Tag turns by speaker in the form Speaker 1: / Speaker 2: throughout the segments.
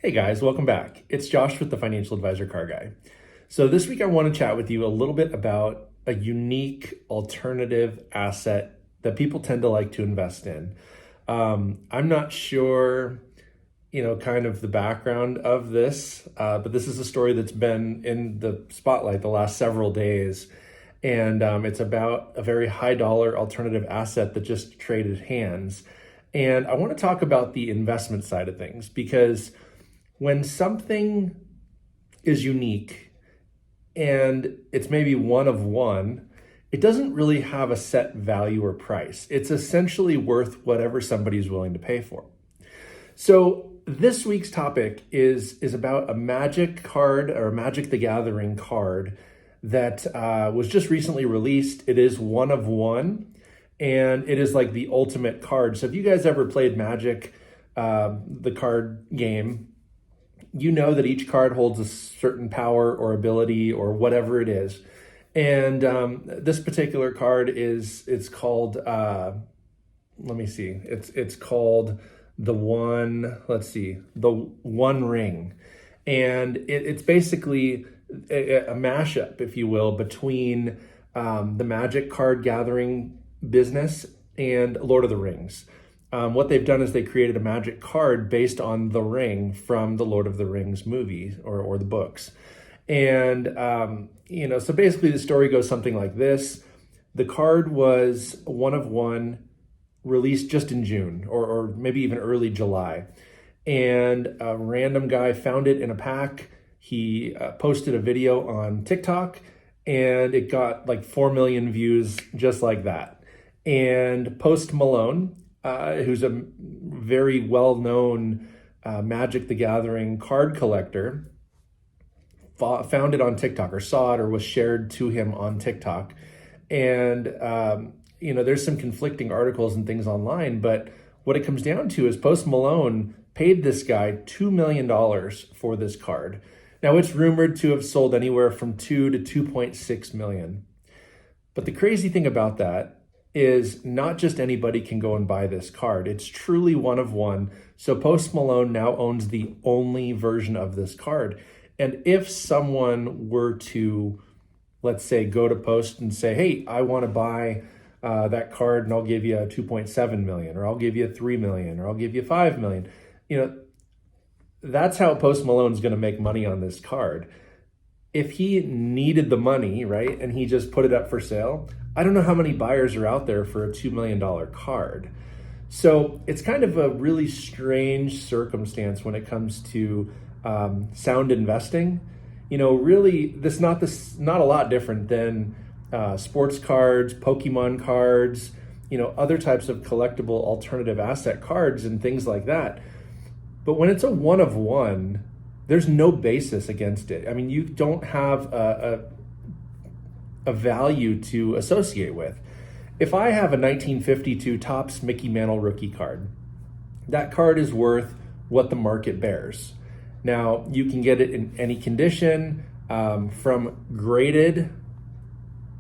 Speaker 1: Hey guys, welcome back. It's Josh with the Financial Advisor Car Guy. So this week I want to chat with you a little bit about a unique alternative asset that people tend to like to invest in. I'm not sure, kind of the background of this, but this is a story that's been in the spotlight the last several days. And it's about a very high dollar alternative asset that just traded hands. And I want to talk about the investment side of things because when something is unique and it's maybe one of one, it doesn't really have a set value or price. It's essentially worth whatever somebody's willing to pay for. So this week's topic is about a Magic card, or a Magic the Gathering card that was just recently released. It is one of one, and it is like the ultimate card. So if you guys ever played Magic, the card game, you know that each card holds a certain power or ability or whatever it is. And this particular card it's called, let me see, it's called the One Ring. And it's basically a mashup, if you will, between the Magic card gathering business and Lord of the Rings. What they've done is they created a Magic card based on the ring from the Lord of the Rings movie or the books. And, so basically the story goes something like this. The card was one of one, released just in June or maybe even early July. And a random guy found it in a pack. He posted a video on TikTok and it got like 4 million views just like that. And Post Malone, who's a very well-known Magic the Gathering card collector, found it on TikTok or saw it or was shared to him on TikTok. And, there's some conflicting articles and things online, but what it comes down to is Post Malone paid this guy $2 million for this card. Now it's rumored to have sold anywhere from 2 to 2.6 million. But the crazy thing about that is not just anybody can go and buy this card. It's truly one of one. So Post Malone now owns the only version of this card. And if someone were to, let's say, go to Post and say, hey, I want to buy that card and I'll give you 2.7 million, or I'll give you 3 million, or I'll give you 5 million, that's how Post Malone's going to make money on this card. If he needed the money, right, and he just put it up for sale, I don't know how many buyers are out there for a $2 million card. So it's kind of a really strange circumstance when it comes to sound investing. Really, this not a lot different than sports cards, Pokemon cards, other types of collectible alternative asset cards and things like that. But when it's a one of one, there's no basis against it. I mean, you don't have a value to associate with. If I have a 1952 Topps Mickey Mantle rookie card, that card is worth what the market bears. Now, you can get it in any condition, from graded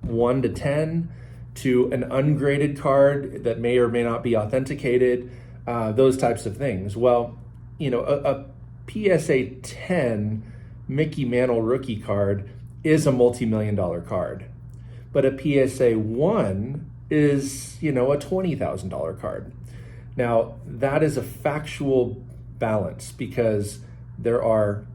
Speaker 1: 1 to 10 to an ungraded card that may or may not be authenticated, those types of things. Well, a PSA 10 Mickey Mantle rookie card is a multi-million-dollar card. But a PSA 1 is, a $20,000 card. Now, that is a factual balance because there are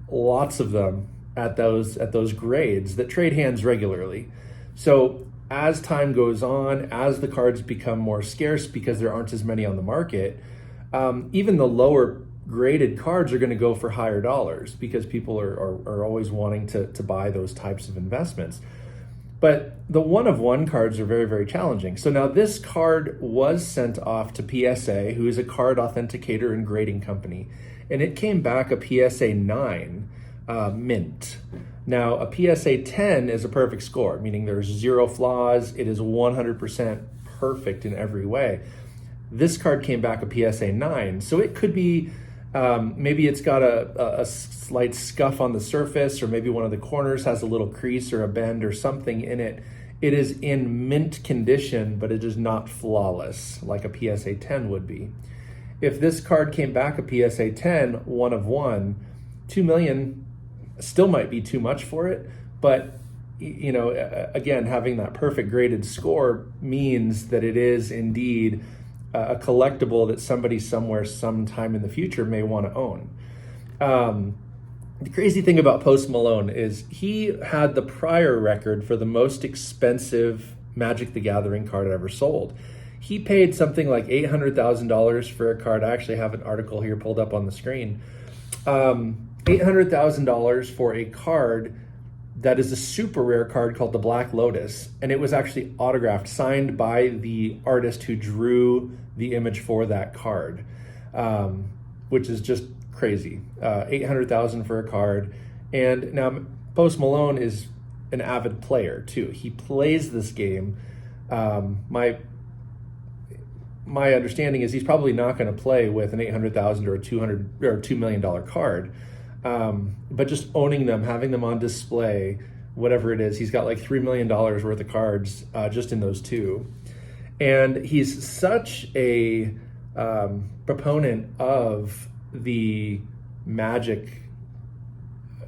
Speaker 1: lots of them at those grades that trade hands regularly. So as time goes on, as the cards become more scarce because there aren't as many on the market, even the lower graded cards are going to go for higher dollars because people are always wanting to buy those types of investments. But the one of one cards are very, very challenging. So now this card was sent off to PSA, who is a card authenticator and grading company, and it came back a PSA 9 mint. Now a PSA 10 is a perfect score, meaning there's zero flaws. It is 100% perfect in every way. This card came back a PSA 9, so it could be maybe it's got a slight scuff on the surface, or maybe one of the corners has a little crease or a bend or something in it. It is in mint condition, but it is not flawless like a PSA 10 would be. if this card came back a PSA 10, one of one, 2 million still might be too much for it. But, again, having that perfect graded score means that it is indeed a collectible that somebody somewhere sometime in the future may want to own. The crazy thing about Post Malone is he had the prior record for the most expensive Magic the Gathering card ever sold. He paid something like $800,000 for a card. I actually have an article here pulled up on the screen. $800,000 for a card that is a super rare card called the Black Lotus. And it was actually autographed, signed by the artist who drew the image for that card, which is just crazy. $800,000 for a card. And now Post Malone is an avid player too. He plays this game. My understanding is he's probably not going to play with an $800,000 or a $2 million card. But just owning them, having them on display, whatever it is, he's got like $3 million worth of cards just in those two. And he's such a proponent of the Magic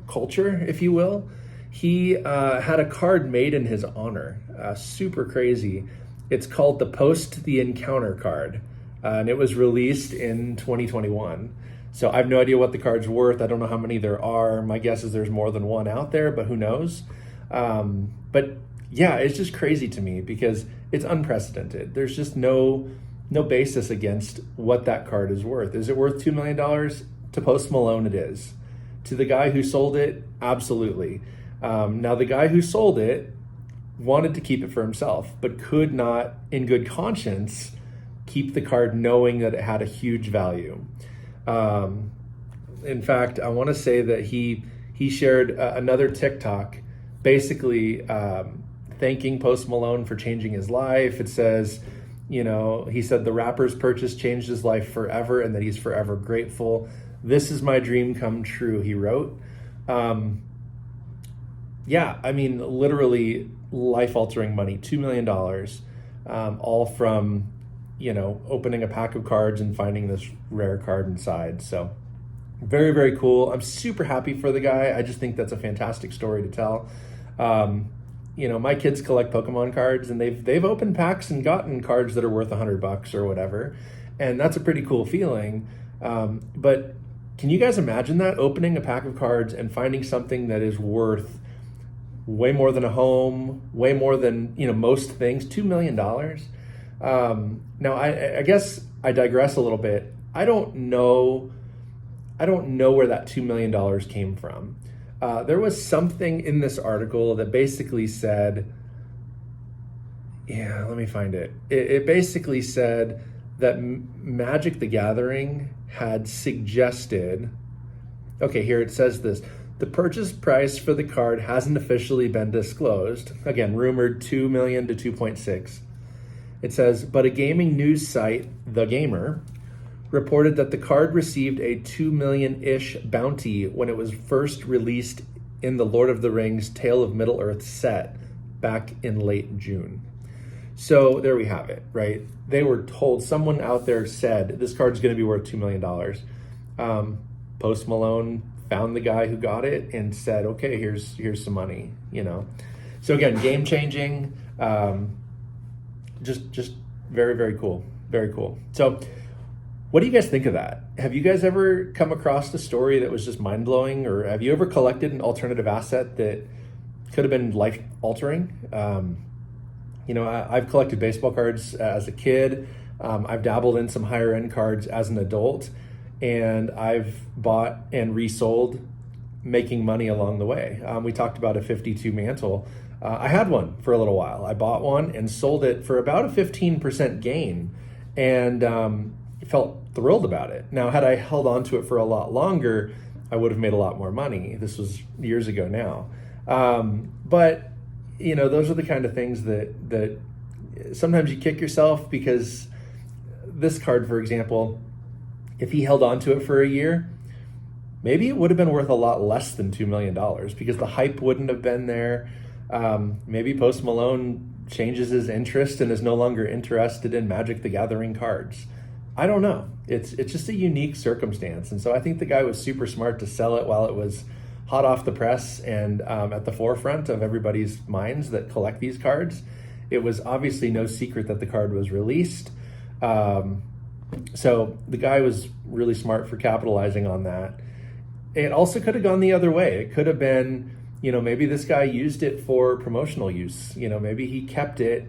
Speaker 1: culture, if you will. He had a card made in his honor, super crazy. It's called the Post the Encounter card, and it was released in 2021. So I have no idea what the card's worth. I don't know how many there are. My guess is there's more than one out there, but who knows? But yeah, it's just crazy to me because it's unprecedented. There's just no basis against what that card is worth. Is it worth $2 million? To Post Malone, it is. To the guy who sold it, absolutely. Now, the guy who sold it wanted to keep it for himself, but could not, in good conscience, keep the card knowing that it had a huge value. In fact, I want to say that he shared another TikTok basically thanking Post Malone for changing his life. It says, he said the rapper's purchase changed his life forever and that he's forever grateful. This is my dream come true, he wrote. Literally life-altering money, $2 million, all from, opening a pack of cards and finding this rare card inside. So very, very cool. I'm super happy for the guy. I just think that's a fantastic story to tell. My kids collect Pokemon cards, and they've opened packs and gotten cards that are worth $100 or whatever. And that's a pretty cool feeling. But can you guys imagine that, opening a pack of cards and finding something that is worth way more than a home, way more than, most things, $2 million? Now, I guess I digress a little bit. I don't know where that $2 million came from. There was something in this article that basically said, let me find it. It basically said that Magic the Gathering had suggested, here it says this: the purchase price for the card hasn't officially been disclosed. Again, rumored $2 million to 2.6. It says, but a gaming news site, The Gamer, reported that the card received a 2 million-ish bounty when it was first released in the Lord of the Rings Tale of Middle-earth set back in late June. So there we have it, right? They were told, someone out there said, this card's going to be worth $2 million. Post Malone found the guy who got it and said, okay, here's some money, So again, game-changing, just very, very cool. Very cool. So what do you guys think of that? Have you guys ever come across a story that was just mind-blowing, or have you ever collected an alternative asset that could have been life-altering? I've collected baseball cards as a kid. I've dabbled in some higher-end cards as an adult, and I've bought and resold, making money along the way. We talked about a 52 mantle. I had one for a little while. I bought one and sold it for about a 15% gain, and felt thrilled about it. Now, had I held on to it for a lot longer, I would have made a lot more money. This was years ago now. But those are the kind of things that sometimes you kick yourself, because this card, for example, if he held on to it for a year, maybe it would have been worth a lot less than $2 million, because the hype wouldn't have been there. Maybe Post Malone changes his interest and is no longer interested in Magic the Gathering cards. I don't know. It's just a unique circumstance. And so I think the guy was super smart to sell it while it was hot off the press and at the forefront of everybody's minds that collect these cards. It was obviously no secret that the card was released. So the guy was really smart for capitalizing on that. It also could have gone the other way. It could have been, maybe this guy used it for promotional use. Maybe he kept it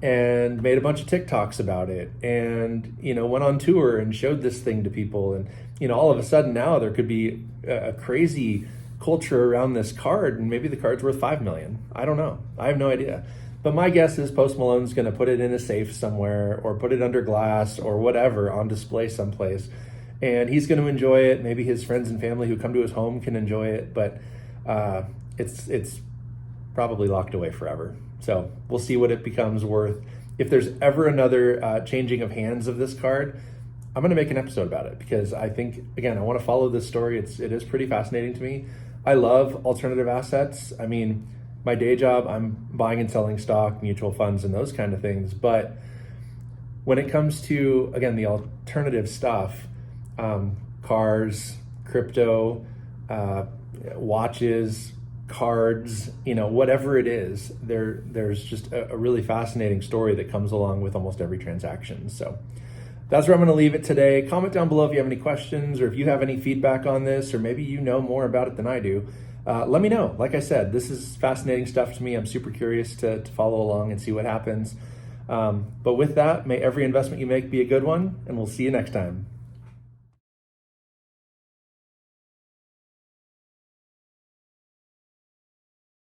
Speaker 1: and made a bunch of TikToks about it and, went on tour and showed this thing to people. And, all of a sudden now there could be a crazy culture around this card, and maybe the card's worth $5 million. I don't know. I have no idea. But my guess is Post Malone's going to put it in a safe somewhere or put it under glass or whatever on display someplace. And he's going to enjoy it. Maybe his friends and family who come to his home can enjoy it, but it's probably locked away forever. So we'll see what it becomes worth. If there's ever another changing of hands of this card, I'm going to make an episode about it because I think, again, I want to follow this story. It is pretty fascinating to me. I love alternative assets. I mean, my day job, I'm buying and selling stock, mutual funds, and those kind of things. But when it comes to, again, the alternative stuff, cars, crypto, watches, cards, whatever it is, there's just a really fascinating story that comes along with almost every transaction. So that's where I'm going to leave it today. Comment down below if you have any questions or if you have any feedback on this, or maybe you know more about it than I do. Let me know. Like I said, this is fascinating stuff to me. I'm super curious to follow along and see what happens. But with that, may every investment you make be a good one, and we'll see you next time.